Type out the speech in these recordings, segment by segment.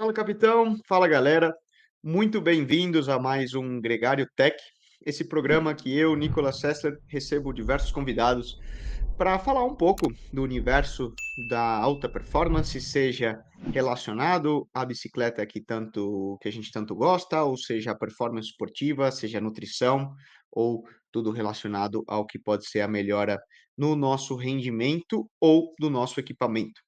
Fala, capitão. Fala, galera. Muito bem-vindos a mais um Gregário Tech, esse programa que eu, Nicolas Sessler, recebo diversos convidados para falar um pouco do universo da alta performance, seja relacionado à bicicleta que a gente tanto gosta, ou seja a performance esportiva, seja a nutrição, ou tudo relacionado ao que pode ser a melhora no nosso rendimento ou do nosso equipamento.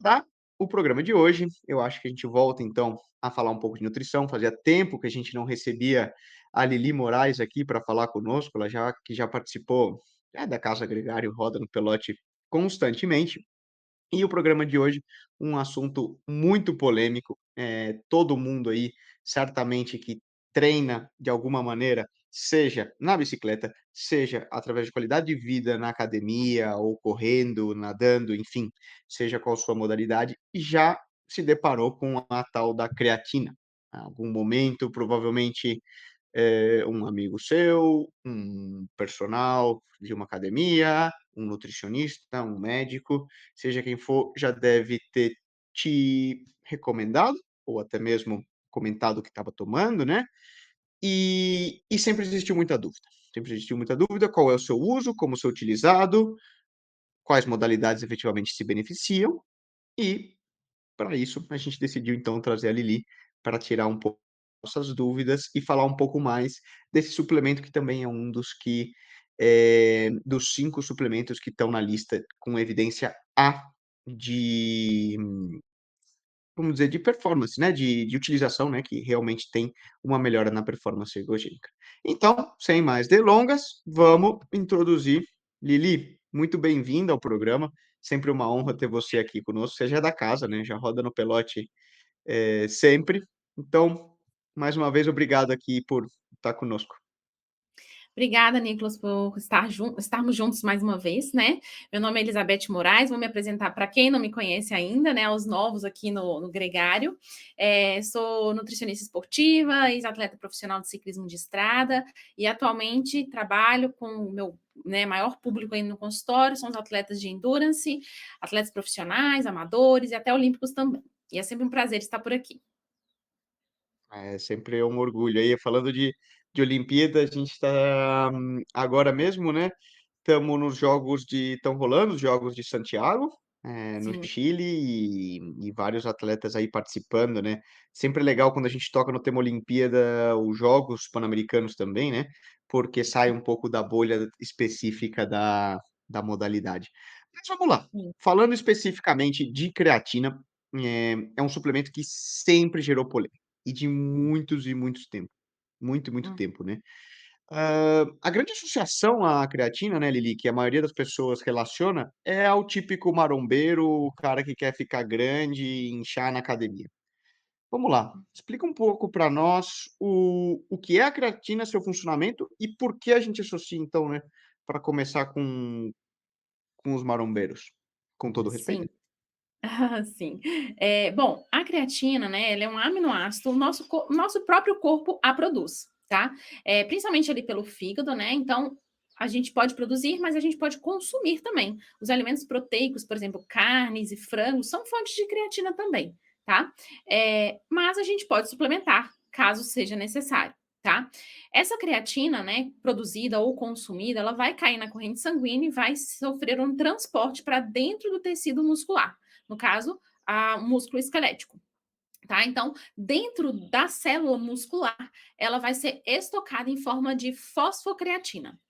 Para o programa de hoje, eu acho que a gente volta então a falar um pouco de nutrição. Fazia tempo que a gente não recebia a Lili Moraes aqui para falar conosco, ela já participou, da Casa Gregário, roda no Pelote constantemente. E o programa de hoje, um assunto muito polêmico, todo mundo aí, certamente que treina de alguma maneira, seja na bicicleta, seja através de qualidade de vida na academia ou correndo, nadando, enfim, seja qual sua modalidade, já se deparou com a tal da creatina. Em algum momento, provavelmente um amigo seu, um personal de uma academia, um nutricionista, um médico, seja quem for, já deve ter te recomendado ou até mesmo comentado que estava tomando, né? E sempre existiu muita dúvida. Sempre existiu muita dúvida qual é o seu uso, como ser utilizado, quais modalidades efetivamente se beneficiam e para isso, a gente decidiu então trazer a Lili para tirar um pouco nossas dúvidas e falar um pouco mais desse suplemento que também é um dos que dos 5 suplementos que estão na lista com evidência A de, vamos dizer, de performance, né, de utilização, né, que realmente tem uma melhora na performance ergogênica. Então, sem mais delongas, vamos introduzir Lili, muito bem-vinda ao programa, sempre uma honra ter você aqui conosco, você já é da casa, né, já roda no Pelote sempre. Então, mais uma vez, obrigado aqui por estar conosco. Obrigada, Nicolas, por estarmos juntos mais uma vez, né? Meu nome é Elizabeth Moraes, vou me apresentar para quem não me conhece ainda, né? Aos novos aqui no Gregário. Sou nutricionista esportiva, ex-atleta profissional de ciclismo de estrada e atualmente trabalho com o meu maior público aí no consultório, são os atletas de endurance, atletas profissionais, amadores e até olímpicos também. E é sempre um prazer estar por aqui. É sempre um orgulho. Aí, falando de Olimpíada, a gente está agora mesmo, né? Estamos nos jogos de. Estão rolando os Jogos de Santiago, no Sim. Chile, e vários atletas aí participando, né? Sempre é legal quando a gente toca no tema Olimpíada, os Jogos Pan-Americanos também, né? Porque sai um pouco da bolha específica da modalidade. Mas vamos lá. Sim. Falando especificamente de creatina, é um suplemento que sempre gerou polêmica, e de muitos e muitos tempo. Muito, muito Hum, tempo, né? A grande associação à creatina, né, Lili, que a maioria das pessoas relaciona, é ao típico marombeiro, o cara que quer ficar grande e inchar na academia. Vamos lá, explica um pouco para nós o que é a creatina, seu funcionamento e por que a gente associa então, né, para começar com os marombeiros, com todo respeito. sim. Sim. Bom, a creatina, né, ela é um aminoácido, o nosso próprio corpo a produz, tá? Principalmente ali pelo fígado, né? Então, a gente pode produzir, mas a gente pode consumir também. Os alimentos proteicos, por exemplo, carnes e frangos, são fontes de creatina também, tá? Mas a gente pode suplementar, caso seja necessário, tá? Essa creatina, né, produzida ou consumida, ela vai cair na corrente sanguínea e vai sofrer um transporte para dentro do tecido muscular, no caso, o músculo esquelético, tá? Então, dentro da célula muscular, ela vai ser estocada em forma de fosfocreatina.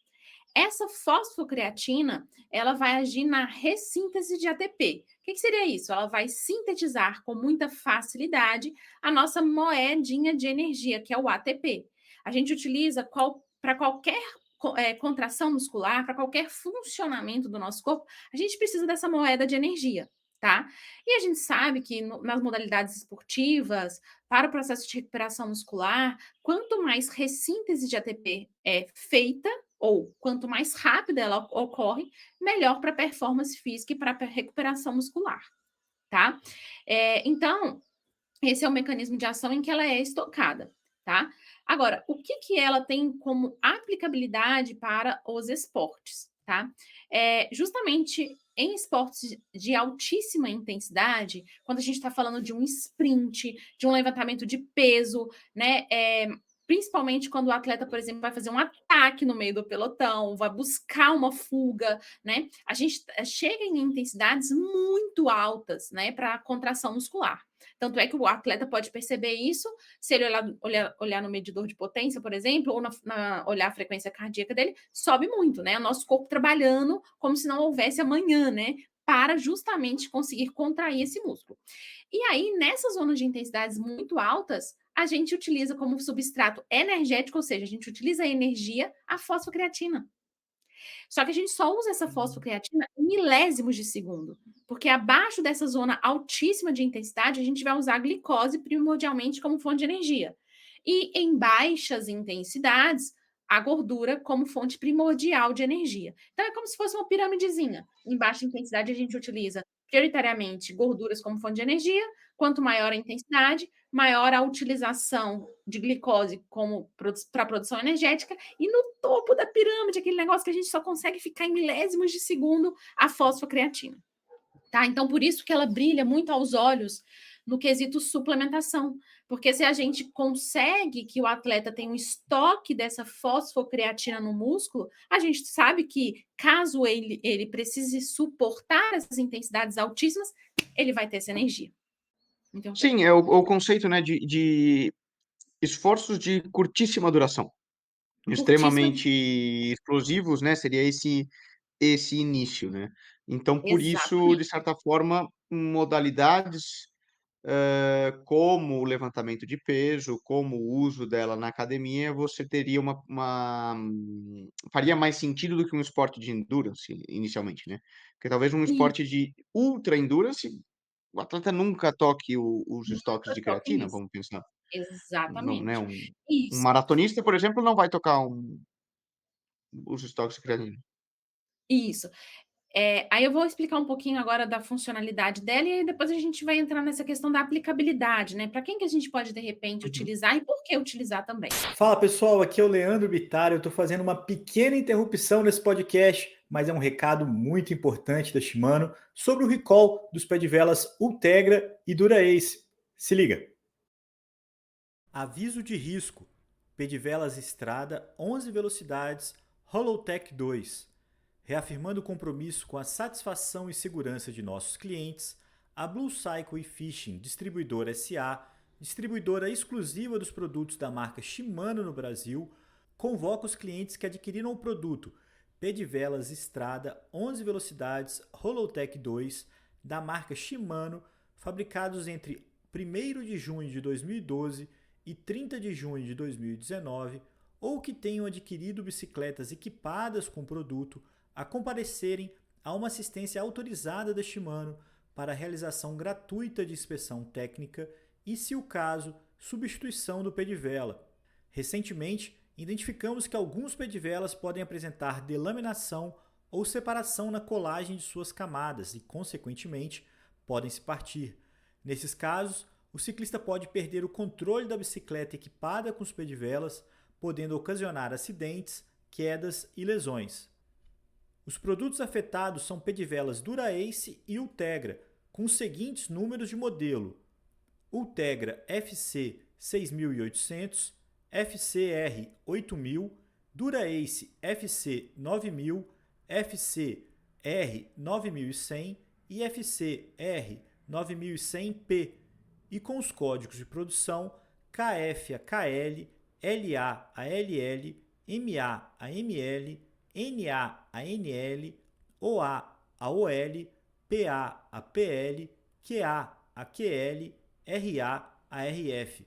Essa fosfocreatina, ela vai agir na ressíntese de ATP. O que seria isso? Ela vai sintetizar com muita facilidade a nossa moedinha de energia, que é o ATP. A gente utiliza para qualquer contração muscular, para qualquer funcionamento do nosso corpo, a gente precisa dessa moeda de energia, tá? E a gente sabe que nas modalidades esportivas, para o processo de recuperação muscular, quanto mais ressíntese de ATP é feita, ou quanto mais rápida ela ocorre, melhor para a performance física e para a recuperação muscular, tá? Então, esse é o mecanismo de ação em que ela é estocada, tá? Agora, o que que ela tem como aplicabilidade para os esportes, tá? Justamente em esportes de altíssima intensidade, quando a gente está falando de um sprint, de um levantamento de peso, né? Principalmente quando o atleta, por exemplo, vai fazer um ataque no meio do pelotão, vai buscar uma fuga, né? A gente chega em intensidades muito altas, né, para contração muscular. Tanto é que o atleta pode perceber isso se ele olhar no medidor de potência, por exemplo, ou olhar a frequência cardíaca dele, sobe muito, né? O nosso corpo trabalhando como se não houvesse amanhã, né? Para justamente conseguir contrair esse músculo. E aí, nessas zonas de intensidades muito altas, a gente utiliza como substrato energético, ou seja, a gente utiliza a energia, a fosfocreatina. Só que a gente só usa essa Hum. fosfocreatina em milésimos de segundo, porque abaixo dessa zona altíssima de intensidade, a gente vai usar a glicose primordialmente como fonte de energia. E em baixas intensidades, a gordura como fonte primordial de energia. Então é como se fosse uma piramidezinha. Em baixa intensidade, a gente utiliza prioritariamente gorduras como fonte de energia. Quanto maior a intensidade, maior a utilização de glicose como para a produção energética, e no topo da pirâmide, aquele negócio que a gente só consegue ficar em milésimos de segundo, a fosfocreatina. Tá? Então, por isso que ela brilha muito aos olhos no quesito suplementação. Porque se a gente consegue que o atleta tenha um estoque dessa fosfocreatina no músculo, a gente sabe que, caso ele precise suportar essas intensidades altíssimas, ele vai ter essa energia. Então, Sim, é o conceito, né, de esforços de curtíssima duração, curtíssima. extremamente explosivos, né, seria esse início, né. Então, por isso, de Exatamente. certa forma, modalidades, como o levantamento de peso, como o uso dela na academia, você teria faria mais sentido do que um esporte de endurance, inicialmente, né. Porque talvez um E esporte de ultra endurance, o atleta nunca toque os estoques nunca de toque creatina, nisso. vamos pensar. Não, né, Exatamente. um Isso, maratonista, por exemplo, não vai tocar os estoques de creatina. isso. Aí eu vou explicar um pouquinho agora da funcionalidade dela, e aí depois a gente vai entrar nessa questão da aplicabilidade, né, para quem que a gente pode, de repente, Uhum. utilizar e por que utilizar também. Fala pessoal, aqui é o Leandro Bittar. Eu estou fazendo uma pequena interrupção nesse podcast, mas é um recado muito importante da Shimano sobre o recall dos pé de velas Ultegra e Dura-Ace. Se liga! Aviso de risco: pé de velas Estrada 11 velocidades Hollowtech 2. Reafirmando o compromisso com a satisfação e segurança de nossos clientes, a Blue Cycle e Fishing Distribuidora SA, distribuidora exclusiva dos produtos da marca Shimano no Brasil, convoca os clientes que adquiriram o produto Pé de Velas Estrada 11 velocidades Hollowtech 2 da marca Shimano, fabricados entre 1º de junho de 2012 e 30 de junho de 2019, ou que tenham adquirido bicicletas equipadas com o produto, a comparecerem a uma assistência autorizada da Shimano para a realização gratuita de inspeção técnica e, se o caso, substituição do pé de vela. Recentemente, identificamos que alguns pé de velas podem apresentar delaminação ou separação na colagem de suas camadas e, consequentemente, podem se partir. Nesses casos, o ciclista pode perder o controle da bicicleta equipada com os pé de velas, podendo ocasionar acidentes, quedas e lesões. Os produtos afetados são pé de velas Dura-Ace e Ultegra, com os seguintes números de modelo: Ultegra FC 6800, FCR 8000, Dura-Ace FC 9000, FCR 9100 e FCR 9100P, e com os códigos de produção KF-AKL, LA-ALL, MA-AML, NA-ANL, OA-AOL, PA-APL, QA-AQL, RA-ARF.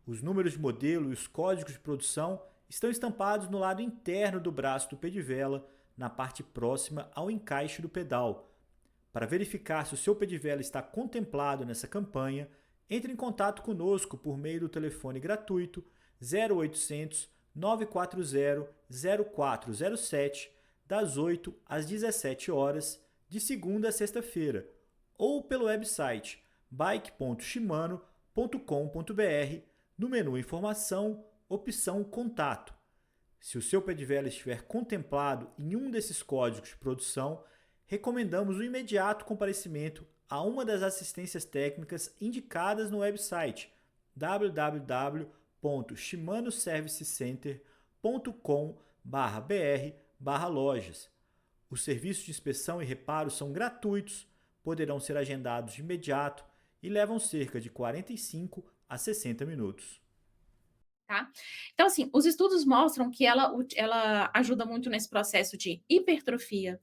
Os números de modelo e os códigos de produção estão estampados no lado interno do braço do pé de vela, na parte próxima ao encaixe do pedal. Para verificar se o seu pé de vela está contemplado nessa campanha, entre em contato conosco por meio do telefone gratuito 0800 940 0407, das 8 às 17 horas, de segunda a sexta-feira, ou pelo website bike.shimano.com.br, no menu Informação, opção Contato. Se o seu pé de vela estiver contemplado em um desses códigos de produção, recomendamos o imediato comparecimento a uma das assistências técnicas indicadas no website www.shimanoservicecenter.com.br/lojas. Os serviços de inspeção e reparo são gratuitos, poderão ser agendados de imediato e levam cerca de 45 a 60 minutos. Tá? Então, assim, os estudos mostram que ela ajuda muito nesse processo de hipertrofia,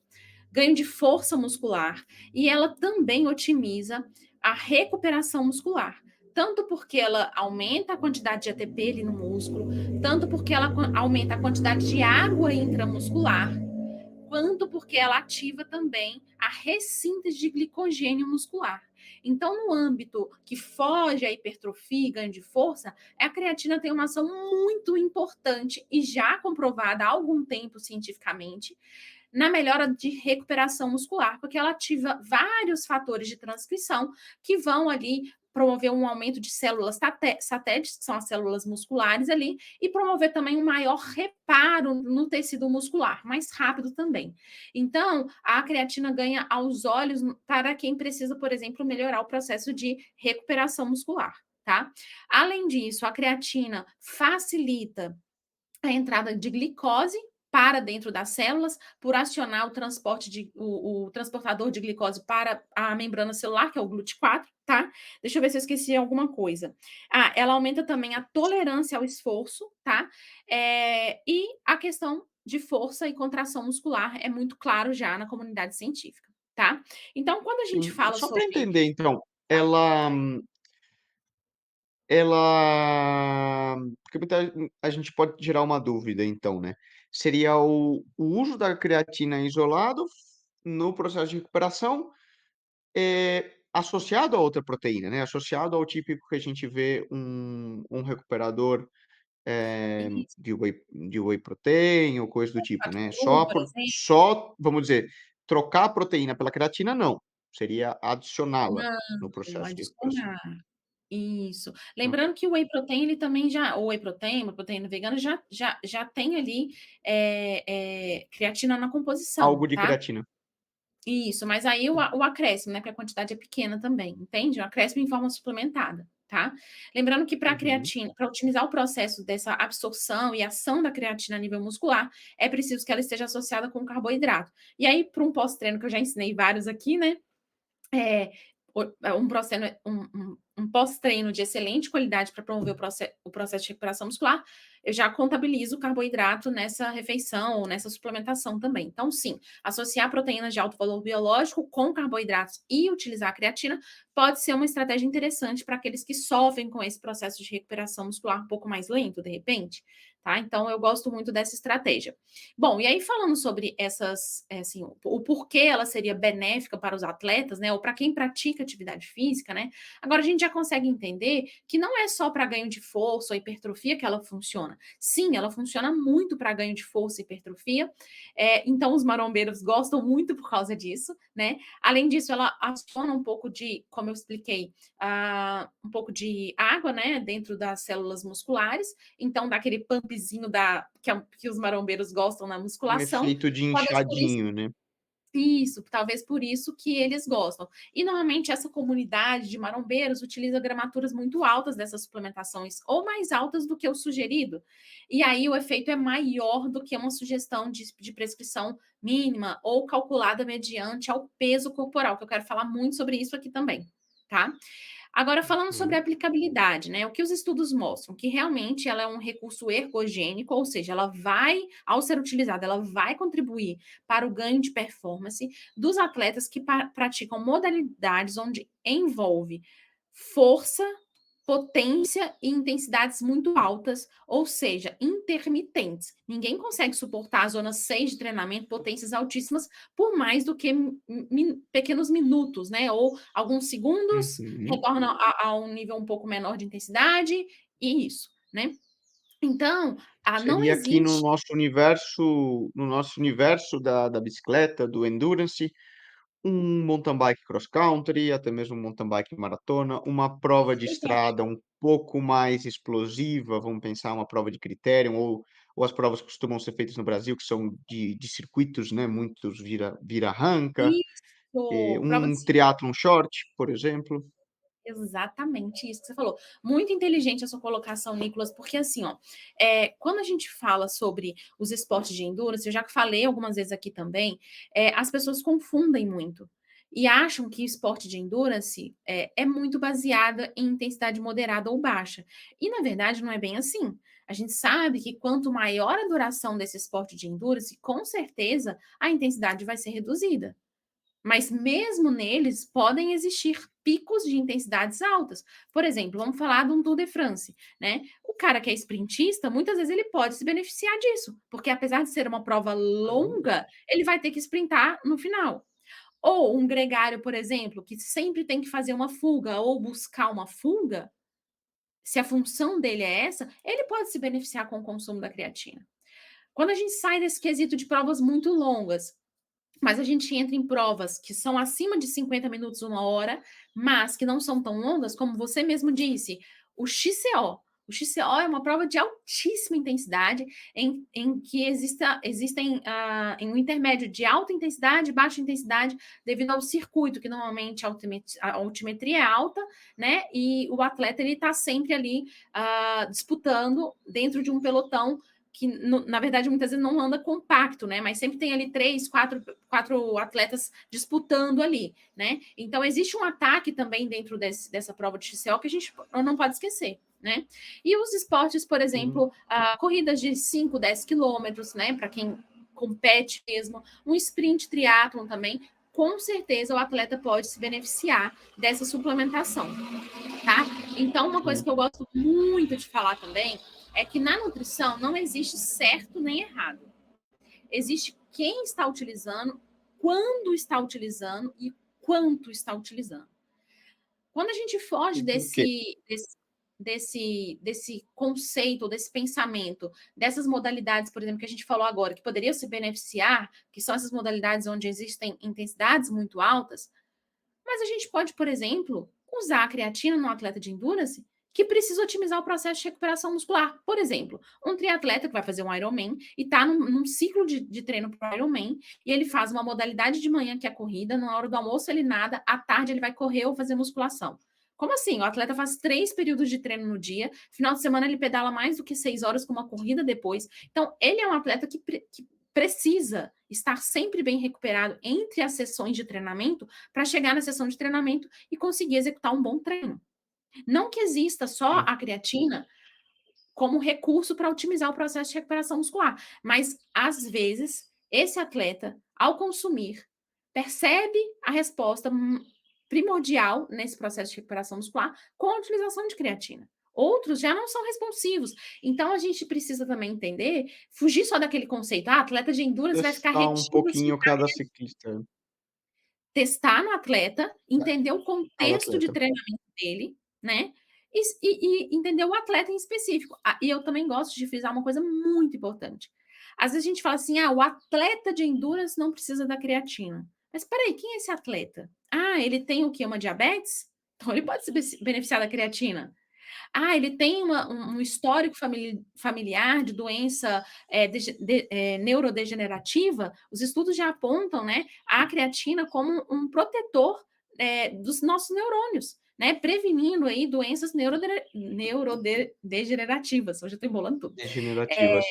ganho de força muscular, e ela também otimiza a recuperação muscular. Tanto porque ela aumenta a quantidade de ATP ali no músculo, tanto porque ela aumenta a quantidade de água intramuscular, quanto porque ela ativa também a ressíntese de glicogênio muscular. Então, no âmbito que foge à hipertrofia e ganho de força, a creatina tem uma ação muito importante e já comprovada há algum tempo cientificamente na melhora de recuperação muscular, porque ela ativa vários fatores de transcrição que vão ali promover um aumento de células satélites, que são as células musculares ali, e promover também um maior reparo no tecido muscular, mais rápido também. Então, a creatina ganha aos olhos para quem precisa, por exemplo, melhorar o processo de recuperação muscular, tá? Além disso, a creatina facilita a entrada de glicose para dentro das células, por acionar o transportador de glicose para a membrana celular, que é o GLUT4, tá? Deixa eu ver se eu esqueci alguma coisa. Ah, ela aumenta também a tolerância ao esforço, tá? E a questão de força e contração muscular é muito claro já na comunidade científica, tá? Então, quando a gente Sim, fala só para sobre. entender então, ela porque a gente pode gerar uma dúvida então, né, seria o uso da creatina isolado no processo de recuperação, associado a outra proteína, né, associado ao típico que a gente vê um recuperador, Isso, de whey protein ou coisa do tipo, né, por exemplo. só, vamos dizer, trocar a proteína pela creatina não, seria adicioná-la no Não, processo de recuperação. adicionar. Isso. Ok. Lembrando que o whey protein, ele também já o whey protein, uma proteína vegana, já tem ali, creatina na composição, Algo de tá? creatina. Isso, mas aí o acréscimo, né, porque a quantidade é pequena também, entende? O acréscimo em forma suplementada, tá? Lembrando que para a Uhum. creatina, para otimizar o processo dessa absorção e ação da creatina a nível muscular, é preciso que ela esteja associada com carboidrato. E aí, para um pós-treino, que eu já ensinei vários aqui, né, é, um pós-treino de excelente qualidade para promover o processo de recuperação muscular, eu já contabilizo o carboidrato nessa refeição ou nessa suplementação também. Então, sim, associar proteínas de alto valor biológico com carboidratos e utilizar a creatina pode ser uma estratégia interessante para aqueles que sofrem com esse processo de recuperação muscular um pouco mais lento, de repente, tá? Então, eu gosto muito dessa estratégia. Bom, e aí falando sobre essas, assim, o porquê ela seria benéfica para os atletas, né, ou para quem pratica atividade física, né, agora a gente já consegue entender que não é só para ganho de força ou hipertrofia que ela funciona. Sim, ela funciona muito para ganho de força e hipertrofia, então os marombeiros gostam muito por causa disso, né. Além disso, ela aciona um pouco de, como eu expliquei, um pouco de água, né, dentro das células musculares, então dá aquele pumpzinho que os marombeiros gostam na Um musculação, efeito de talvez por isso. inchadinho, né. Isso, talvez por isso que eles gostam. E normalmente essa comunidade de marombeiros utiliza gramaturas muito altas dessas suplementações, ou mais altas do que o sugerido. E aí o efeito é maior do que uma sugestão de prescrição mínima ou calculada mediante ao peso corporal, que eu quero falar muito sobre isso aqui também, tá? Agora, falando sobre a Uhum. aplicabilidade, né? O que os estudos mostram? Que realmente ela é um recurso ergogênico, ou seja, ela vai, ao ser utilizada, ela vai contribuir para o ganho de performance dos atletas que praticam modalidades onde envolve força, potência e intensidades muito altas, ou seja, intermitentes. Ninguém consegue suportar a zona 6 de treinamento, potências altíssimas, por mais do que pequenos minutos, né? Ou alguns segundos, Uhum. retorna a um nível um pouco menor de intensidade, e isso, né? Então, não Seria aqui existe. no nosso universo da bicicleta, do endurance, um mountain bike cross country, até mesmo um mountain bike maratona, uma prova de estrada um pouco mais explosiva, vamos pensar uma prova de critério ou as provas que costumam ser feitas no Brasil, que são de circuitos, né, muitos vira-arranca, Isso, prova de um triatlon short, por exemplo. exatamente isso que você falou. Muito inteligente a sua colocação, Nicolas, porque assim, ó, quando a gente fala sobre os esportes de endurance, eu já falei algumas vezes aqui também, as pessoas confundem muito e acham que o esporte de endurance é muito baseada em intensidade moderada ou baixa. E na verdade não é bem assim. A gente sabe que quanto maior a duração desse esporte de endurance, com certeza a intensidade vai ser reduzida. Mas mesmo neles podem existir picos de intensidades altas. Por exemplo, vamos falar de um Tour de France, né? O cara que é sprintista, muitas vezes ele pode se beneficiar disso, porque apesar de ser uma prova longa, ele vai ter que sprintar no final. Ou um gregário, por exemplo, que sempre tem que fazer uma fuga ou buscar uma fuga, se a função dele é essa, ele pode se beneficiar com o consumo da creatina. Quando a gente sai desse quesito de provas muito longas, mas a gente entra em provas que são acima de 50 minutos, 1 hora, mas que não são tão longas, como você mesmo disse, o XCO. O XCO é uma prova de altíssima intensidade, em que existem em um intermédio de alta intensidade e baixa intensidade, devido ao circuito, que normalmente a altimetria é alta, né? E o atleta ele está sempre ali disputando dentro de um pelotão que, na verdade, muitas vezes não anda compacto, né? Mas sempre tem ali 3, 4 atletas disputando ali, né? Então, existe um ataque também dentro dessa prova de XCO que a gente não pode esquecer, né? E os esportes, por Sim. exemplo, corridas de 5, 10 quilômetros, né? Para quem compete mesmo, um sprint triatlon também, com certeza o atleta pode se beneficiar dessa suplementação, tá? Então, uma coisa Sim. que eu gosto muito de falar também é que na nutrição não existe certo nem errado. Existe quem está utilizando, quando está utilizando e quanto está utilizando. Quando a gente foge E por quê? desse conceito, desse pensamento, dessas modalidades, por exemplo, que a gente falou agora, que poderiam se beneficiar, que são essas modalidades onde existem intensidades muito altas, mas a gente pode, por exemplo, usar a creatina num atleta de endurance que precisa otimizar o processo de recuperação muscular. Por exemplo, um triatleta que vai fazer um Ironman e está num ciclo de treino para o Ironman e ele faz uma modalidade de manhã que é a corrida, na hora do almoço ele nada, à tarde ele vai correr ou fazer musculação. Como assim? O atleta faz 3 períodos de treino no dia, final de semana ele pedala mais do que 6 horas com uma corrida depois. Então, ele é um atleta que precisa estar sempre bem recuperado entre as sessões de treinamento para chegar na sessão de treinamento e conseguir executar um bom treino. Não que exista só Sim. a creatina como recurso para otimizar o processo de recuperação muscular, mas às vezes esse atleta, ao consumir, percebe a resposta primordial nesse processo de recuperação muscular com a utilização de creatina. Outros já não são responsivos. Então, a gente precisa também entender, fugir só daquele conceito, atleta de endurance vai ficar Testar um retido se pouquinho cada ciclista, testar no atleta, entender o cada contexto de atleta. treinamento dele, né? E entender o atleta em específico. E eu também gosto de frisar uma coisa muito importante. Às vezes a gente fala assim: o atleta de endurance não precisa da creatina. Mas peraí, quem é esse atleta? Ele tem o quê? Uma diabetes? Então ele pode se beneficiar da creatina. Ele tem um histórico familiar de doença neurodegenerativa. Os estudos já apontam, né, a creatina como um protetor dos nossos neurônios, né, prevenindo aí doenças neurodegenerativas. Hoje eu estou embolando tudo. Degenerativas.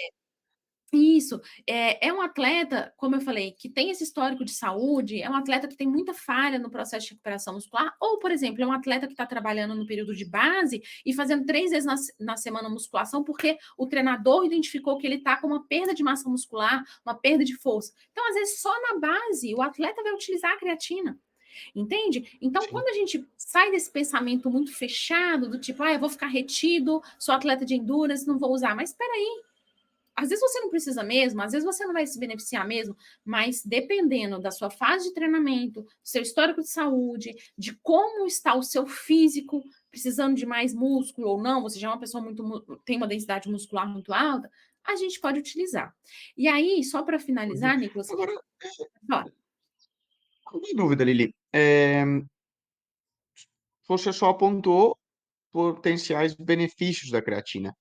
Isso. É um atleta, como eu falei, que tem esse histórico de saúde, é um atleta que tem muita falha no processo de recuperação muscular, ou, por exemplo, é um atleta que está trabalhando no período de base e fazendo 3 vezes na semana musculação, porque o treinador identificou que ele está com uma perda de massa muscular, uma perda de força. Então, às vezes, só na base, o atleta vai utilizar a creatina. Entende? Então, Sim. quando a gente sai desse pensamento muito fechado, do tipo, eu vou ficar retido, sou atleta de endurance, não vou usar. Mas espera aí, às vezes você não precisa mesmo, às vezes você não vai se beneficiar mesmo, mas dependendo da sua fase de treinamento, do seu histórico de saúde, de como está o seu físico, precisando de mais músculo ou não, você já é uma pessoa tem uma densidade muscular muito alta, a gente pode utilizar. E aí, só para Uhum. finalizar, Nicolas, Agora, fala. Uma dúvida, Lili. Você só apontou potenciais benefícios da creatina.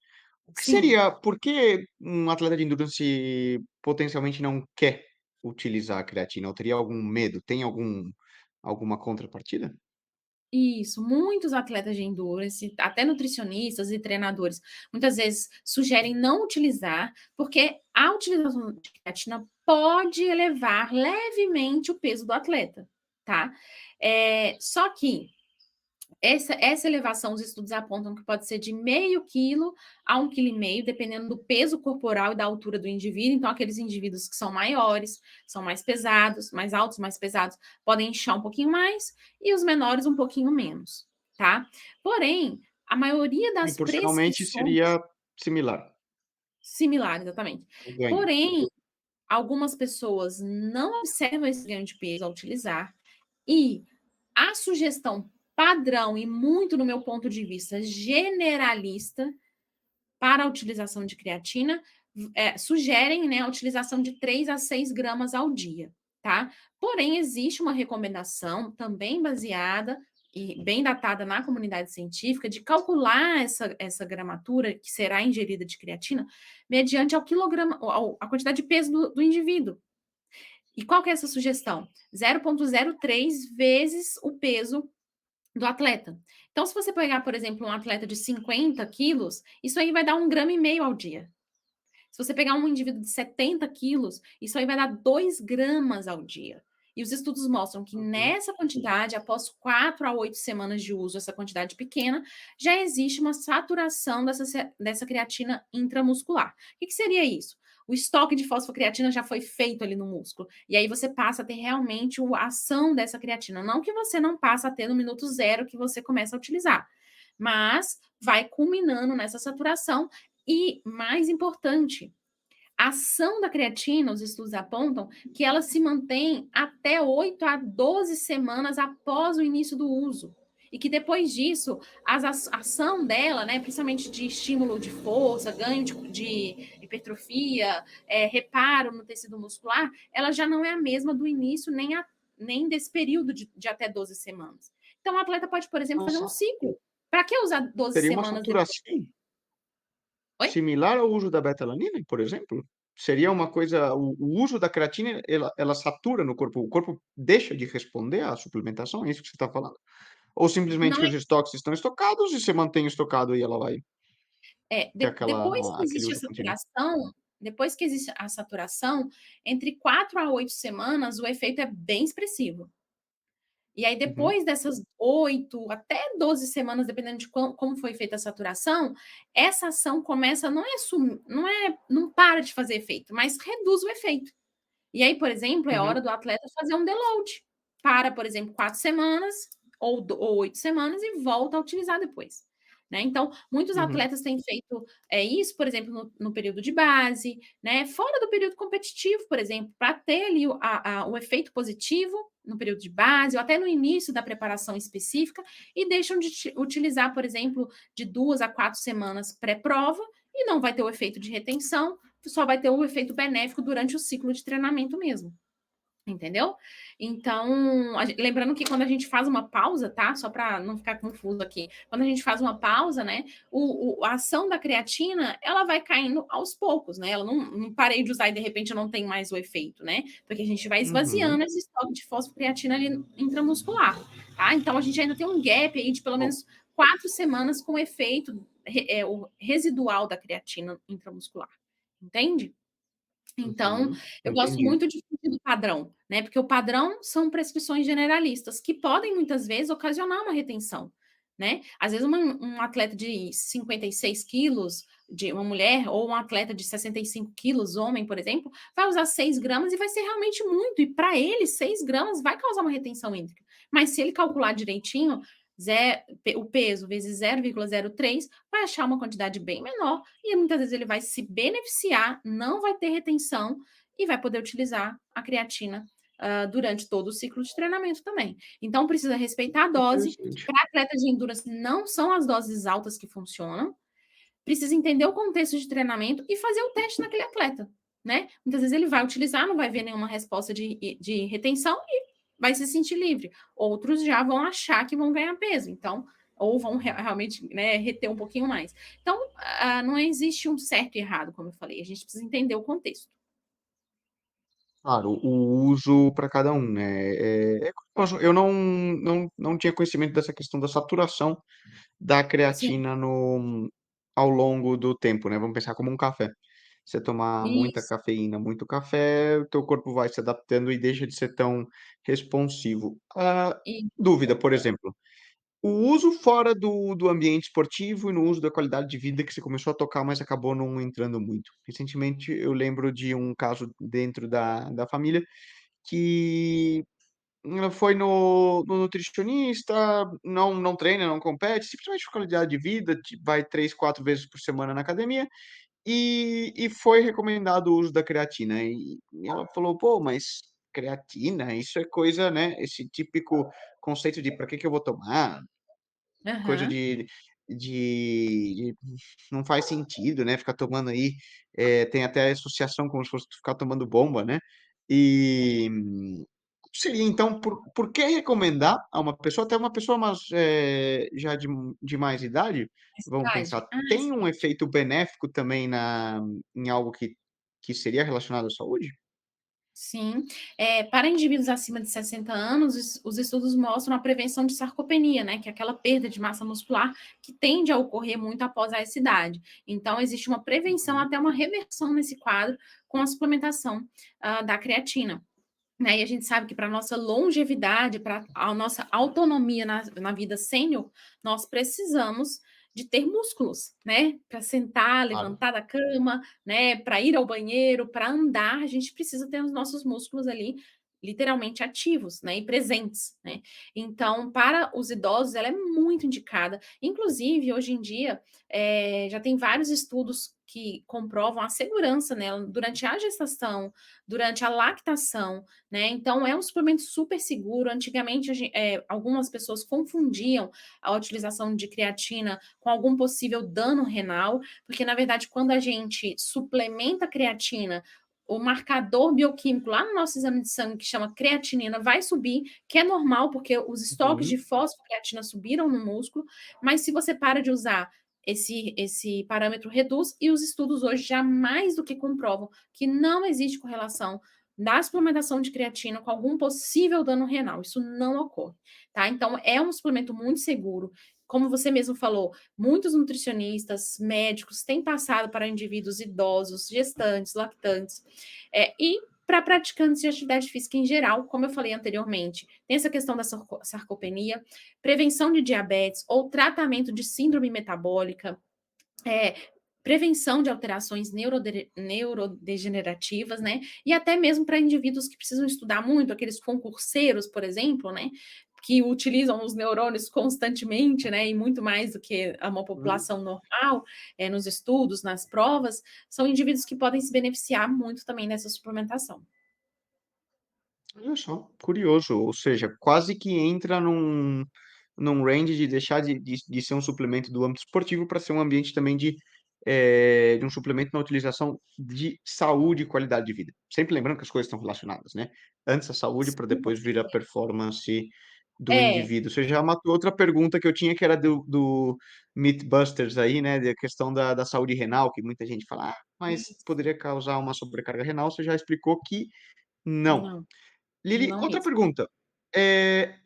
O que Sim. seria por que um atleta de endurance potencialmente não quer utilizar a creatina? Ou teria algum medo? Tem alguma contrapartida? Isso, muitos atletas de endurance, até nutricionistas e treinadores, muitas vezes sugerem não utilizar, porque a utilização de creatina pode elevar levemente o peso do atleta, tá? Só que essa elevação, os estudos apontam que pode ser de meio quilo a 1,5 kg, dependendo do peso corporal e da altura do indivíduo. Então, aqueles indivíduos que são maiores, são mais pesados, mais altos, mais pesados, podem inchar um pouquinho mais, e os menores um pouquinho menos, tá? Porém, a maioria das Proporcionalmente prescrições seria similar similares, exatamente. o ganho. Porém, algumas pessoas não observam esse ganho de peso ao utilizar, e a sugestão padrão, e muito no meu ponto de vista generalista, para a utilização de creatina, sugerem, né, a utilização de 3 a 6 gramas ao dia, tá? Porém, existe uma recomendação também baseada e bem datada na comunidade científica de calcular essa gramatura que será ingerida de creatina mediante ao quilograma, a quantidade de peso do indivíduo. E qual que é essa sugestão? 0,03 vezes o peso do atleta. Então, se você pegar, por exemplo, um atleta de 50 quilos, isso aí vai dar 1,5 gramas ao dia. Se você pegar um indivíduo de 70 quilos, isso aí vai dar 2 gramas ao dia. E os estudos mostram que Ok. nessa quantidade, após 4 a 8 semanas de uso, essa quantidade pequena, já existe uma saturação dessa creatina intramuscular. O que seria isso? O estoque de fosfocreatina já foi feito ali no músculo. E aí você passa a ter realmente a ação dessa creatina. Não que você não passa a ter no minuto zero que você começa a utilizar, mas vai culminando nessa saturação. E, mais importante, a ação da creatina, os estudos apontam que ela se mantém até 8 a 12 semanas após o início do uso. E que depois disso, a ação dela, né, principalmente de estímulo de força, ganho de hipertrofia, reparo no tecido muscular, ela já não é a mesma do início, nem desse período de até 12 semanas. Então, o atleta pode, por exemplo, fazer um Nossa, ciclo. Para que usar 12 seria uma semanas depois? saturação Oi? similar ao uso da betalanina, por exemplo? Seria uma coisa o uso da creatina, ela satura no corpo, o corpo deixa de responder à suplementação, é isso que você está falando? Ou simplesmente Não que é os estoques estão estocados e você mantém estocado e ela vai ter depois que aquele existe a uso contínuo? saturação, depois que existe a saturação, entre 4 a 8 semanas, o efeito é bem expressivo. E aí, Uhum, depois dessas 8 até 12 semanas, dependendo de como foi feita a saturação, essa ação começa, não para de fazer efeito, mas reduz o efeito. E aí, por exemplo, é hora uhum, do atleta fazer um deload. Para, por exemplo, 4 semanas ou 8 semanas e volta a utilizar depois. Né? Então, muitos uhum, atletas têm feito isso, por exemplo, no período de base, né? Fora do período competitivo, por exemplo, para ter ali o efeito positivo no período de base, ou até no início da preparação específica, e deixam de utilizar, por exemplo, de 2 a 4 semanas pré-prova, e não vai ter o efeito de retenção, só vai ter o efeito benéfico durante o ciclo de treinamento mesmo. Entendeu? Então, lembrando que quando a gente faz uma pausa, tá? Só para não ficar confuso aqui. Quando a gente faz uma pausa, né? A ação da creatina, ela vai caindo aos poucos, né? Ela não parei de usar e de repente não tem mais o efeito, né? Porque a gente vai uhum. esvaziando esse estoque de fosfocreatina ali intramuscular, tá? Então, a gente ainda tem um gap aí de pelo Bom, menos 4 semanas com o efeito o residual da creatina intramuscular. Entende? Então, uhum, eu gosto entendi. muito de fugir do padrão, né, porque o padrão são prescrições generalistas, que podem muitas vezes ocasionar uma retenção, né. Às vezes um atleta de 56 quilos, de uma mulher, ou um atleta de 65 quilos, homem, por exemplo, vai usar 6 gramas e vai ser realmente muito, e para ele 6 gramas vai causar uma retenção hídrica. Mas se ele calcular direitinho, o peso vezes 0,03, vai achar uma quantidade bem menor, e muitas vezes ele vai se beneficiar, não vai ter retenção e vai poder utilizar a creatina durante todo o ciclo de treinamento também. Então, precisa respeitar a dose. Interessante. Para atletas de endurance, não são as doses altas que funcionam. Precisa entender o contexto de treinamento e fazer o teste naquele atleta, né? Muitas vezes ele vai utilizar, não vai ver nenhuma resposta de retenção vai se sentir livre. Outros já vão achar que vão ganhar peso, então, ou vão realmente, né, reter um pouquinho mais. Então, não existe um certo e errado, como eu falei, a gente precisa entender o contexto. Claro, o uso para cada um, né. Curioso, eu não tinha conhecimento dessa questão da saturação da Sim, creatina ao longo do tempo, né, vamos pensar como um café. Você tomar muita isso. cafeína, muito café, o teu corpo vai se adaptando e deixa de ser tão responsivo. E Dúvida, por exemplo, o uso fora do ambiente esportivo e no uso da qualidade de vida que você começou a tocar, mas acabou não entrando muito. Recentemente eu lembro de um caso dentro da família que foi no nutricionista, não treina, não compete, simplesmente por qualidade de vida, vai 3, 4 vezes por semana na academia, e foi recomendado o uso da creatina. E ela falou: "Pô, mas creatina, isso é coisa, né, esse típico conceito de: 'Pra que que eu vou tomar?' Coisa aham, de não faz sentido, né, ficar tomando aí, tem até associação como se fosse ficar tomando bomba, né. E seria então, por que recomendar a uma pessoa, até uma pessoa mais, já de mais idade, vamos necessidade. pensar, tem um efeito benéfico também em algo que seria relacionado à saúde? Sim. Para indivíduos acima de 60 anos, os estudos mostram a prevenção de sarcopenia, né, que é aquela perda de massa muscular que tende a ocorrer muito após essa idade. Então, existe uma prevenção, Uhum. até uma reversão nesse quadro com a suplementação, da creatina. Né, e a gente sabe que para a nossa longevidade, para a nossa autonomia na vida sênior, nós precisamos de ter músculos, né, para sentar, Claro. levantar da cama, né, para ir ao banheiro, para andar, a gente precisa ter os nossos músculos ali literalmente ativos, né, e presentes, né. Então, para os idosos ela é muito indicada, inclusive hoje em dia, já tem vários estudos que comprovam a segurança nela durante a gestação, durante a lactação, né, então é um suplemento super seguro. Antigamente, algumas pessoas confundiam a utilização de creatina com algum possível dano renal, porque na verdade quando a gente suplementa a creatina, o marcador bioquímico lá no nosso exame de sangue, que chama creatinina, vai subir, que é normal, porque os estoques de Uhum. fosfocreatina subiram no músculo, mas se você para de usar, esse parâmetro reduz, e os estudos hoje já mais do que comprovam que não existe correlação da suplementação de creatina com algum possível dano renal, isso não ocorre, tá? Então é um suplemento muito seguro, como você mesmo falou, muitos nutricionistas, médicos têm passado para indivíduos idosos, gestantes, lactantes, e para praticantes de atividade física em geral, como eu falei anteriormente, tem essa questão da sarcopenia, prevenção de diabetes ou tratamento de síndrome metabólica, é, prevenção de alterações neurodegenerativas, né? E até mesmo para indivíduos que precisam estudar muito, aqueles concurseiros, por exemplo, né? Que utilizam os neurônios constantemente, né? E muito mais do que uma Uhum. população normal, nos estudos, nas provas, são indivíduos que podem se beneficiar muito também dessa suplementação. Olha só, curioso, ou seja, quase que entra num range de deixar de ser um suplemento do âmbito esportivo para ser um ambiente também de um suplemento na utilização de saúde e qualidade de vida. Sempre lembrando que as coisas estão relacionadas, né. Antes a saúde para depois vir a 100%. performance do É, indivíduo. Você já matou outra pergunta que eu tinha, que era do Mythbusters aí, né, da questão da saúde renal, que muita gente fala: "Ah, mas isso. poderia causar uma sobrecarga renal", você já explicou que não. Não, Lili, não outra mesmo. pergunta,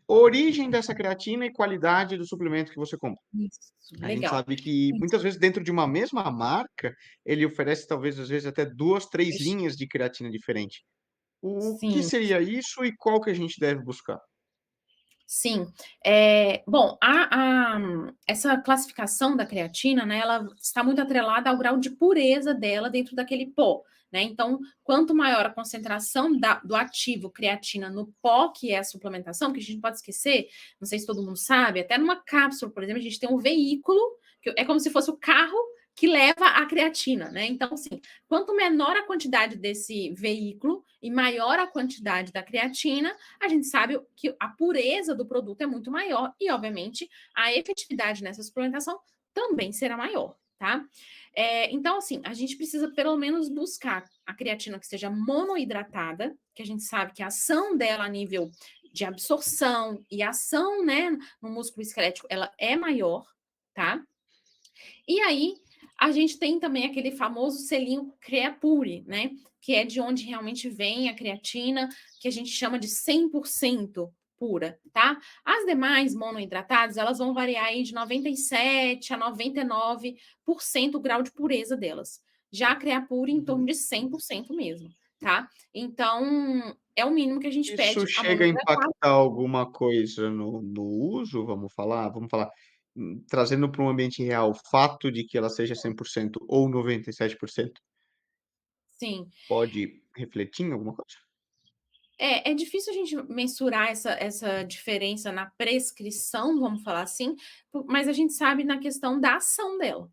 origem dessa creatina e qualidade do suplemento que você compra. Isso, A gente legal. sabe que Isso. muitas vezes dentro de uma mesma marca, ele oferece talvez, às vezes, até 2, 3 linhas de creatina diferente. O que Sim. seria isso e qual que a gente deve buscar? Sim. Bom, essa classificação da creatina, né, ela está muito atrelada ao grau de pureza dela dentro daquele pó, né. Então, quanto maior a concentração do ativo creatina no pó, que é a suplementação, que a gente não pode esquecer, não sei se todo mundo sabe, até numa cápsula, por exemplo, a gente tem um veículo, que é como se fosse o carro que leva a creatina, né. Então, assim, quanto menor a quantidade desse veículo e maior a quantidade da creatina, a gente sabe que a pureza do produto é muito maior e, obviamente, a efetividade nessa suplementação também será maior, tá? Então, assim, a gente precisa pelo menos buscar a creatina que seja monoidratada, que a gente sabe que a ação dela a nível de absorção e ação, né, no músculo esquelético, ela é maior, tá? E aí, a gente tem também aquele famoso selinho Creapure, né? Que é de onde realmente vem a creatina, que a gente chama de 100% pura, tá? As demais monohidratadas, elas vão variar aí de 97 a 99% o grau de pureza delas. Já a Creapure em torno Uhum. de 100% mesmo, tá? Então, é o mínimo que a gente Isso pede a chega a monohidratada. impactar alguma coisa no uso, vamos falar, trazendo para um ambiente real, o fato de que ela seja 100% ou 97% Sim. pode refletir em alguma coisa? É difícil a gente mensurar essa diferença na prescrição, vamos falar assim, mas a gente sabe na questão da ação dela,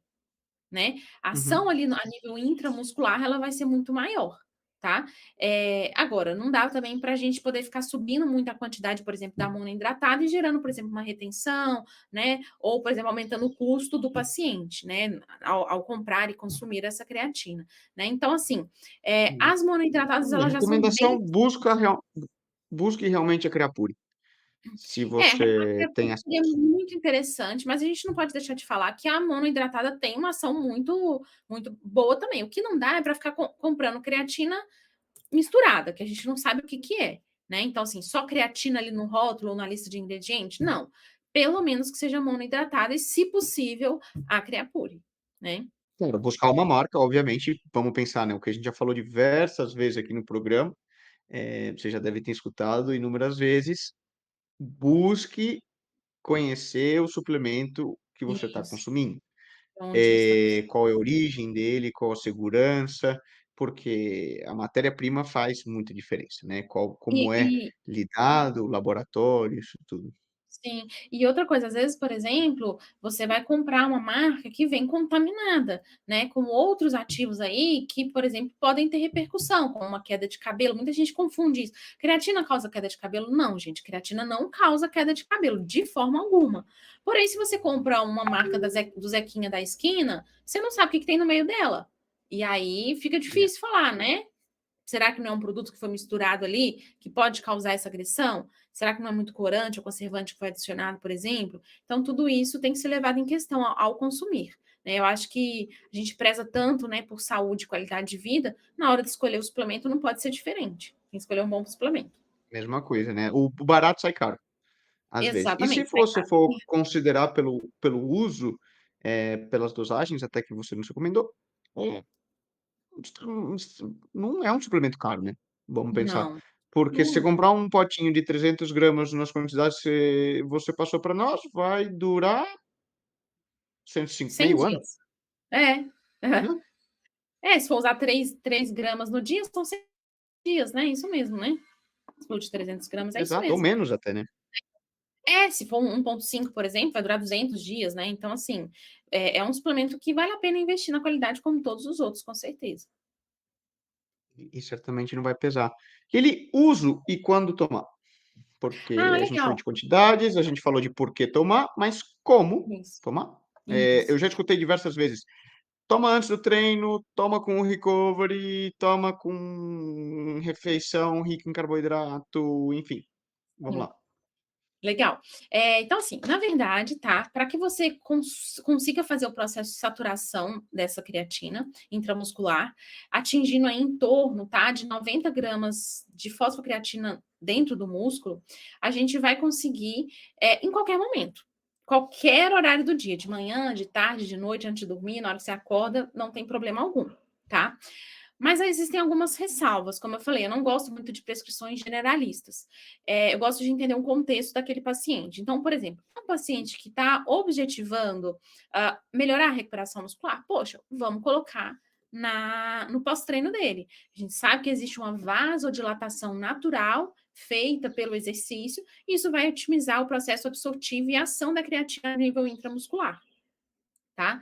né. A ação Uhum. ali a nível intramuscular, ela vai ser muito maior, tá. Agora, não dá também para a gente poder ficar subindo muito a quantidade, por exemplo, da monohidratada e gerando, por exemplo, uma retenção, né, ou, por exemplo, aumentando o custo do paciente, né, ao comprar e consumir essa creatina, né. Então, assim, Uhum. as monohidratadas A elas já são recomendação bem. busque realmente a Creapure, se A você tem creatina é acesso. muito interessante, mas a gente não pode deixar de falar que a monohidratada tem uma ação muito muito boa também. O que não dá é para ficar comprando creatina misturada, que a gente não sabe o que que é, né. Então, assim, só creatina ali no rótulo ou na lista de ingredientes, não. Pelo menos que seja monohidratada e, se possível, a Creapure, né. Claro, buscar uma marca, obviamente, vamos pensar, né, o que a gente já falou diversas vezes aqui no programa, você já deve ter escutado inúmeras vezes, busque conhecer o suplemento que você está Isso, consumindo. onde você está consumindo. Qual é a origem dele, qual a segurança, porque a matéria-prima faz muita diferença, né, como é E lidado, o laboratório, isso tudo. Sim. E outra coisa, às vezes, por exemplo, você vai comprar uma marca que vem contaminada, né, com outros ativos aí que, por exemplo, podem ter repercussão, como uma queda de cabelo. Muita gente confunde isso. Creatina causa queda de cabelo? Não, gente, creatina não causa queda de cabelo, de forma alguma. Porém, se você comprar uma marca do Zequinha da esquina, você não sabe o que que tem no meio dela. E aí fica É, difícil falar, né? Será que não é um produto que foi misturado ali, que pode causar essa agressão? Será que não é muito corante ou conservante que foi adicionado, por exemplo? Então, tudo isso tem que ser levado em questão ao consumir, né. Eu acho que a gente preza tanto, né, por saúde e qualidade de vida, na hora de escolher o suplemento não pode ser diferente. Tem que escolher um bom suplemento. mesma coisa, né, o barato sai caro, às vezes. E se Exatamente, sai você caro. for considerar pelo uso, pelas dosagens, até que você nos recomendou, é não é um suplemento caro, né, vamos pensar. Não, Porque se você não, comprar um potinho de 300 gramas nas quantidades que você passou para nós, vai durar 105 100 meio ano, dias. É. né. Se for usar 3 gramas no dia, são 100 dias, né, isso mesmo, né. Se for de 300 gramas, é isso Exato, ou mesmo. menos até, né. Se for um 1,5, por exemplo, vai durar 200 dias, né, então assim, é um suplemento que vale a pena investir na qualidade como todos os outros, com certeza. E certamente não vai pesar. Ele uso e quando tomar, porque Ah, a gente falou legal. de quantidades, a gente falou de por que tomar, mas como Isso, tomar? Eu isso. já escutei diversas vezes: "Toma antes do treino, toma com o recovery, toma com refeição rica em carboidrato", enfim, vamos Sim. lá. Legal. Então, assim, na verdade, tá, para que você consiga fazer o processo de saturação dessa creatina intramuscular, atingindo aí em torno, tá, de 90 gramas de fosfocreatina dentro do músculo, a gente vai conseguir, em qualquer momento, qualquer horário do dia, de manhã, de tarde, de noite, antes de dormir, na hora que você acorda, não tem problema algum, tá? Mas existem algumas ressalvas, como eu falei, eu não gosto muito de prescrições generalistas. Eu gosto de entender o contexto daquele paciente. Então, por exemplo, um paciente que está objetivando melhorar a recuperação muscular, poxa, vamos colocar no pós-treino dele. A gente sabe que existe uma vasodilatação natural feita pelo exercício, e isso vai otimizar o processo absortivo e a ação da creatina a nível intramuscular, tá?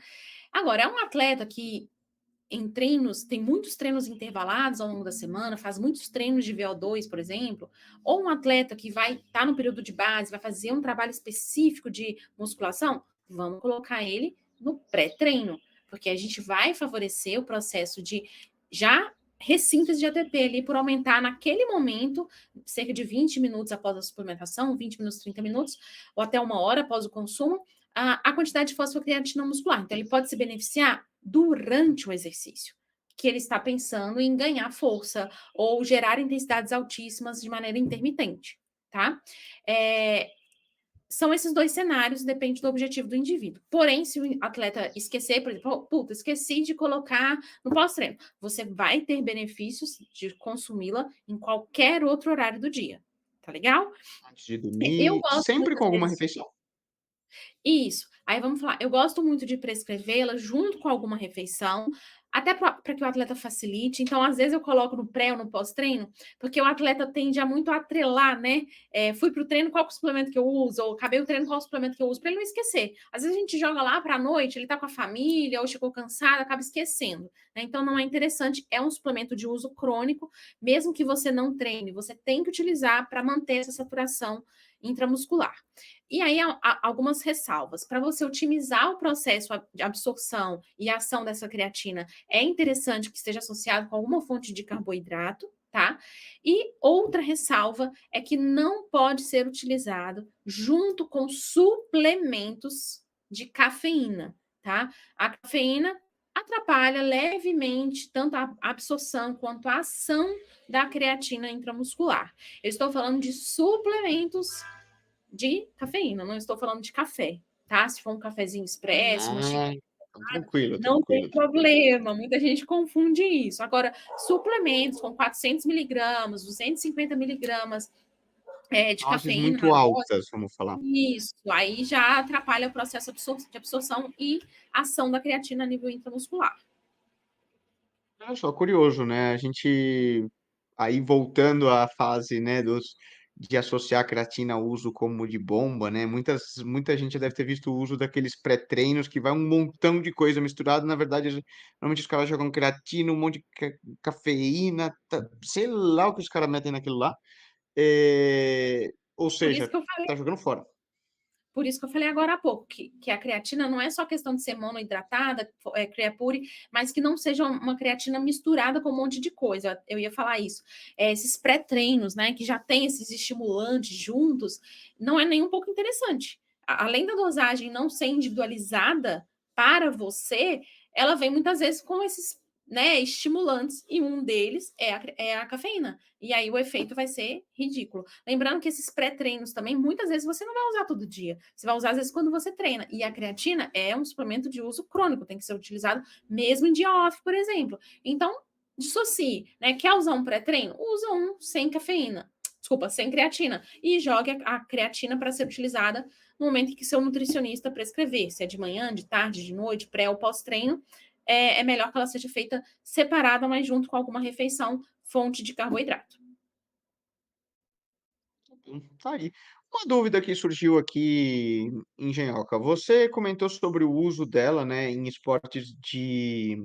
Agora, é um atleta que em treinos, tem muitos treinos intervalados ao longo da semana, faz muitos treinos de VO2, por exemplo, ou um atleta que vai estar no período de base, vai fazer um trabalho específico de musculação, vamos colocar ele no pré-treino, porque a gente vai favorecer o processo de já recintas de ATP ali por aumentar naquele momento, cerca de 20 minutos após a suplementação, 20 minutos, 30 minutos, ou até 1 hora após o consumo, a quantidade de fosfocreatina muscular. Então, ele pode se beneficiar durante o exercício, que ele está pensando em ganhar força ou gerar intensidades altíssimas de maneira intermitente, tá? São esses dois cenários, depende do objetivo do indivíduo. Porém, se o atleta esquecer, por exemplo, puta, esqueci de colocar no pós-treino, você vai ter benefícios de consumi-la em qualquer outro horário do dia. Tá legal? Antes de Eu dormir, gosto sempre com muitas alguma vezes. refeição. Isso. Aí vamos falar, eu gosto muito de prescrevê-la junto com alguma refeição, até para que o atleta facilite. Então, às vezes, eu coloco no pré ou no pós-treino, porque o atleta tende a muito atrelar, né? Fui para o treino, qual que é o suplemento que eu uso? Ou acabei o treino, qual é o suplemento que eu uso? Para ele não esquecer. Às vezes a gente joga lá para a noite, ele está com a família, ou chegou cansado, acaba esquecendo. Né? Então, não é interessante. É um suplemento de uso crônico, mesmo que você não treine, você tem que utilizar para manter essa saturação intramuscular. E aí, algumas ressalvas. Para você otimizar o processo de absorção e ação dessa creatina, é interessante que esteja associado com alguma fonte de carboidrato, tá? E outra ressalva é que não pode ser utilizado junto com suplementos de cafeína, tá? A cafeína atrapalha levemente tanto a absorção quanto a ação da creatina intramuscular. Eu estou falando de suplementos de cafeína, não estou falando de café, tá? Se for um cafezinho expresso, uma xícara, Ah, então tranquilo, não tem tranquilo, tranquilo. problema, muita gente confunde isso. Agora, suplementos com 400 miligramas, 250 miligramas de Doses cafeína muito na dose, altas, vamos falar. isso, aí já atrapalha o processo de absorção e ação da creatina a nível intramuscular. Olha só, curioso, né, a gente aí voltando à fase, né, de associar a creatina ao uso como de bomba, né, muita gente já deve ter visto o uso daqueles pré-treinos que vai um montão de coisa misturado, na verdade, normalmente os caras jogam creatina, um monte de cafeína, sei lá o que os caras metem naquilo lá, ou Por isso seja, que eu falei tá jogando fora. Por isso que eu falei agora há pouco, que a creatina não é só questão de ser monoidratada, Creapure, mas que não seja uma creatina misturada com um monte de coisa. Eu ia falar isso. Esses pré-treinos, né, que já tem esses estimulantes juntos, não é nem um pouco interessante. Além da dosagem não ser individualizada para você, ela vem muitas vezes com esses, né, estimulantes, e um deles é a cafeína. E aí o efeito vai ser ridículo. Lembrando que esses pré-treinos também, muitas vezes você não vai usar todo dia. Você vai usar, às vezes, quando você treina. E a creatina é um suplemento de uso crônico, tem que ser utilizado mesmo em dia off, por exemplo. Então, dissocie, né? Quer usar um pré-treino? Usa um sem cafeína. Desculpa, sem creatina. E jogue a creatina para ser utilizada no momento em que seu nutricionista prescrever. Se é de manhã, de tarde, de noite, pré ou pós-treino, é melhor que ela seja feita separada, mas junto com alguma refeição, fonte de carboidrato. Tá aí. Uma dúvida que surgiu aqui, Engenhoca, você comentou sobre o uso dela, né, em esportes de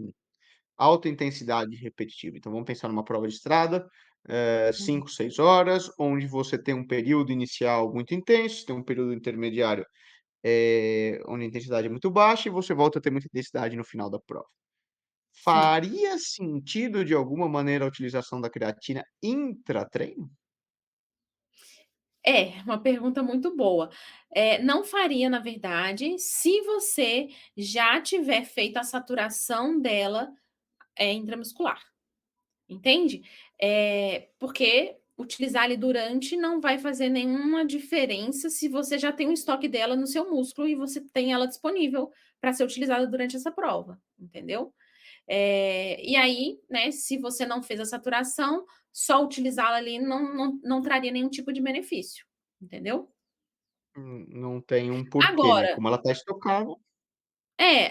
alta intensidade repetitiva. Então vamos pensar numa prova de estrada, 5, 6 horas, onde você tem um período inicial muito intenso, tem um período intermediário, onde a intensidade é muito baixa e você volta a ter muita intensidade no final da prova. Sim. Faria sentido, de alguma maneira, a utilização da creatina intra-treino? É, uma pergunta muito boa. Não faria, na verdade, se você já tiver feito a saturação dela, intramuscular, entende? Porque utilizar ali durante não vai fazer nenhuma diferença se você já tem um estoque dela no seu músculo e você tem ela disponível para ser utilizada durante essa prova, entendeu? E aí, né, se você não fez a saturação, só utilizá-la ali não traria nenhum tipo de benefício, entendeu? Não tem um porquê, né, Agora, como ela está estocada.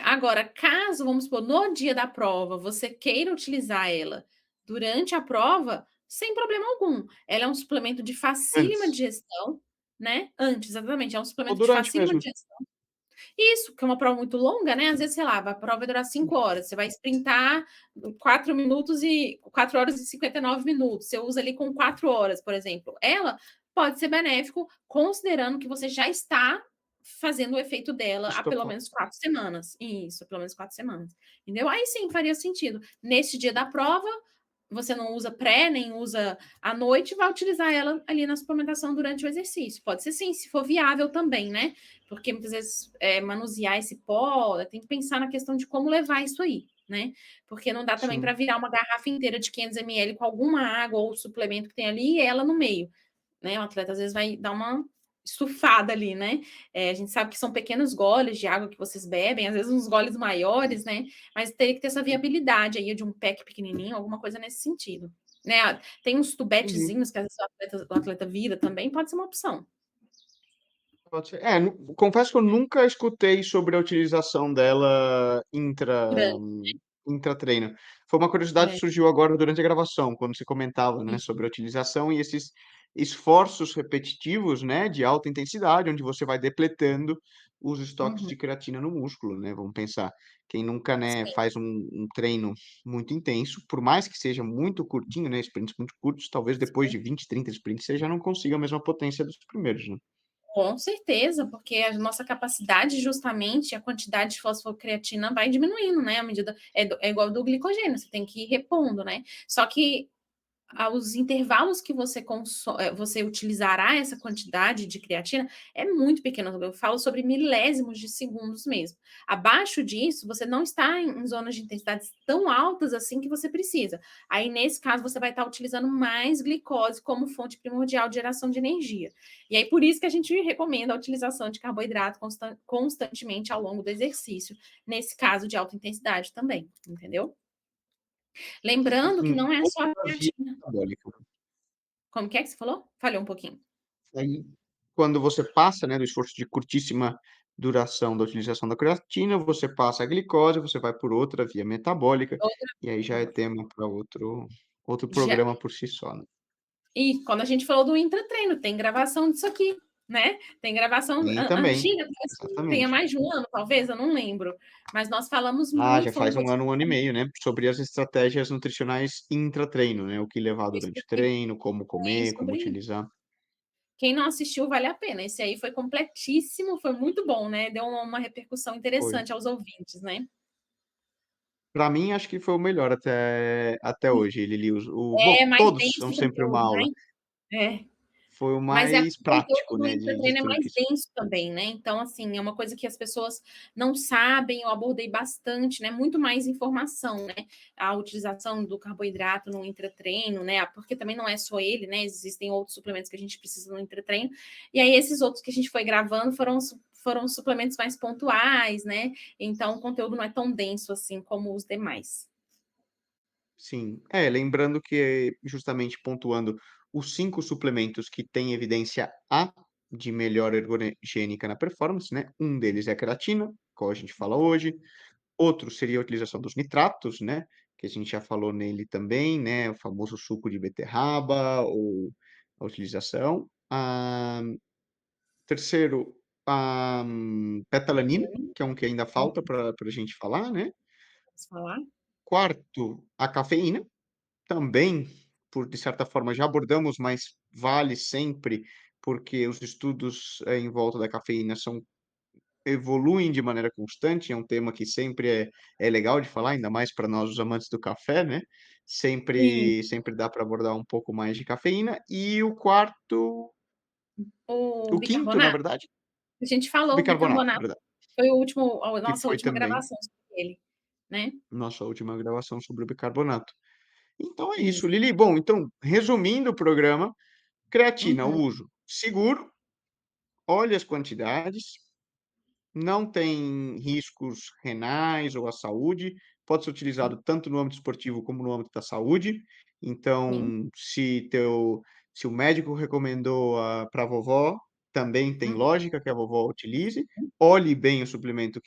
agora, caso, vamos supor, no dia da prova, você queira utilizar ela durante a prova, sem problema algum. Ela é um suplemento de facílima Antes, digestão, né? Antes, exatamente, é um ou suplemento de durante facílima mesmo. digestão. Isso, que é uma prova muito longa, né? Às vezes, sei lá, a prova vai durar 5 horas, você vai sprintar 4 horas e 59 minutos. Você usa ali com 4 horas, por exemplo. Ela pode ser benéfico, considerando que você já está fazendo o efeito dela há pelo Estocado. menos 4 semanas. Isso, pelo menos 4 semanas. Entendeu? Aí sim faria sentido. Nesse dia da prova, você não usa pré, nem usa à noite, vai utilizar ela ali na suplementação durante o exercício. Pode ser sim, se for viável também, né? Porque muitas vezes manusear esse pó, tem que pensar na questão de como levar isso aí, né? Porque não dá também para Sim. virar uma garrafa inteira de 500 ml com alguma água ou suplemento que tem ali e ela no meio, né? O atleta às vezes vai dar uma estufada ali, né? A gente sabe que são pequenos goles de água que vocês bebem, às vezes uns goles maiores, né? Mas teria que ter essa viabilidade aí de um pack pequenininho, alguma coisa nesse sentido. Né? Tem uns Entendi. tubetezinhos que às vezes o atleta vira também, pode ser uma opção. Pode ser. Confesso que eu nunca escutei sobre a utilização dela Grande, intra-treino. Foi uma curiosidade que é. surgiu agora durante a gravação, quando você comentava, né, sobre a utilização e esses esforços repetitivos, né, de alta intensidade, onde você vai depletando os estoques Uhum, de creatina no músculo, né? Vamos pensar, quem nunca, né, sim, faz um treino muito intenso, por mais que seja muito curtinho, né, sprints muito curtos, talvez depois sim. de 20, 30 sprints você já não consiga a mesma potência dos primeiros, né? Com certeza, porque a nossa capacidade, justamente, a quantidade de fosfocreatina vai diminuindo, né? À medida. É igual do glicogênio, você tem que ir repondo, né? Só que aos intervalos que você utilizará essa quantidade de creatina é muito pequeno. Eu falo sobre milésimos de segundos mesmo. Abaixo disso, você não está em zonas de intensidades tão altas assim que você precisa. Aí, nesse caso, você vai estar utilizando mais glicose como fonte primordial de geração de energia. E aí, por isso que a gente recomenda a utilização de carboidrato constantemente ao longo do exercício, nesse caso de alta intensidade também, entendeu? Lembrando que Em não é só a outra via creatina. metabólica. Como que é que você falou? Falhou um pouquinho. Aí, quando você passa, né, do esforço de curtíssima duração da utilização da creatina, você passa a glicose, você vai por outra via metabólica, Outra e aí já é coisa. tema para outro Já. programa por si só, né. E quando a gente falou do intratreino, tem gravação disso aqui, né? Tem gravação Tem também, antiga, parece que tenha exatamente. mais de um ano, talvez, eu não lembro. Mas nós falamos Ah, muito, já foi um faz podcast um ano e meio, né, sobre as estratégias nutricionais intra-treino, né, o que levar durante o treino, como comer, como sobre isso. utilizar. Quem não assistiu, vale a pena. Esse aí foi completíssimo, foi muito bom, né? Deu uma repercussão Foi. interessante aos ouvintes, né? Para mim, acho que foi o melhor até hoje, Lili. Bom, É mais todos são denso o sempre uma conteúdo, aula. né? É. Foi o Mas o mais conteúdo prático, do né, de intratreino é tudo mais que denso também, né, então, assim, é uma coisa que as pessoas não sabem, eu abordei bastante, né, muito mais informação, né, a utilização do carboidrato no intratreino, né, porque também não é só ele, né, existem outros suplementos que a gente precisa no intratreino, e aí esses outros que a gente foi gravando foram suplementos mais pontuais, né, então o conteúdo não é tão denso, assim, como os demais. sim. É, lembrando que, justamente pontuando, os 5 suplementos que têm evidência A de melhora ergogênica na performance, né, um deles é a creatina, qual a gente fala hoje, outro seria a utilização dos nitratos, né, que a gente já falou nele também, né, o famoso suco de beterraba ou a utilização. Terceiro, a betalanina, que é um que ainda falta para a gente falar, né. Posso falar? Quarto, a cafeína, também, de certa forma, já abordamos, mas vale sempre, porque os estudos, em volta da cafeína evoluem de maneira constante, é um tema que sempre é legal de falar, ainda mais para nós, os amantes do café, né. Sim, Sempre dá para abordar um pouco mais de cafeína. E o quarto o o quinto, na bicarbonato, verdade, a gente o falou, o bicarbonato, bicarbonato verdade, foi o último a que nossa foi última também gravação sobre ele, né. nossa última gravação sobre o bicarbonato. Então é isso, Isso. Lili. Bom, então, resumindo o programa, creatina, Uhum, uso seguro, olhe as quantidades, não tem riscos renais ou à saúde, pode ser sim, utilizado tanto no âmbito esportivo como no âmbito da saúde. sim. Então, se o médico recomendou para a vovó, também tem Uhum, lógica que a vovó utilize. Olhe bem o suplemento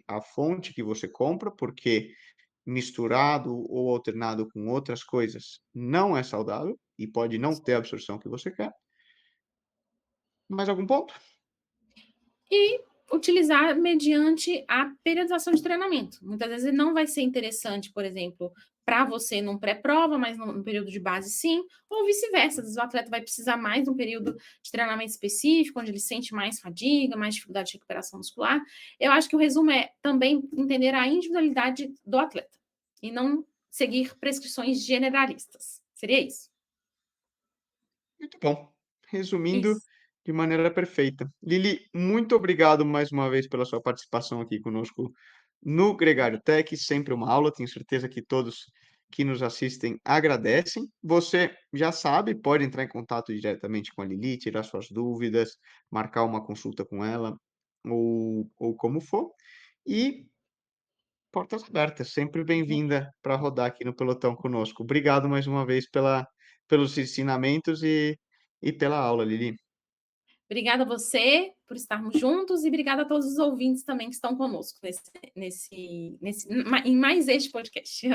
a fonte que você compra, porque misturado ou alternado com outras coisas não é saudável e pode não ter a sim. absorção que você quer. Mais algum ponto? E utilizar mediante a periodização de treinamento. Muitas vezes ele não vai ser interessante, por exemplo, para você num pré-prova, mas no período de base sim, ou vice-versa. Às vezes o atleta vai precisar mais de um período de treinamento específico, onde ele sente mais fadiga, mais dificuldade de recuperação muscular. Eu acho que o resumo é também entender a individualidade do atleta e não seguir prescrições generalistas. Seria isso. Muito bom. Resumindo Isso. de maneira perfeita. Lili, muito obrigado mais uma vez pela sua participação aqui conosco no Gregário Tech, sempre uma aula, tenho certeza que todos que nos assistem agradecem. Você já sabe, pode entrar em contato diretamente com a Lili, tirar suas dúvidas, marcar uma consulta com ela, ou como for. E portas abertas, sempre bem-vinda para rodar aqui no pelotão conosco. Obrigado mais uma vez pelos ensinamentos e pela aula, Lili. Obrigada a você por estarmos juntos e obrigada a todos os ouvintes também que estão conosco em mais este podcast.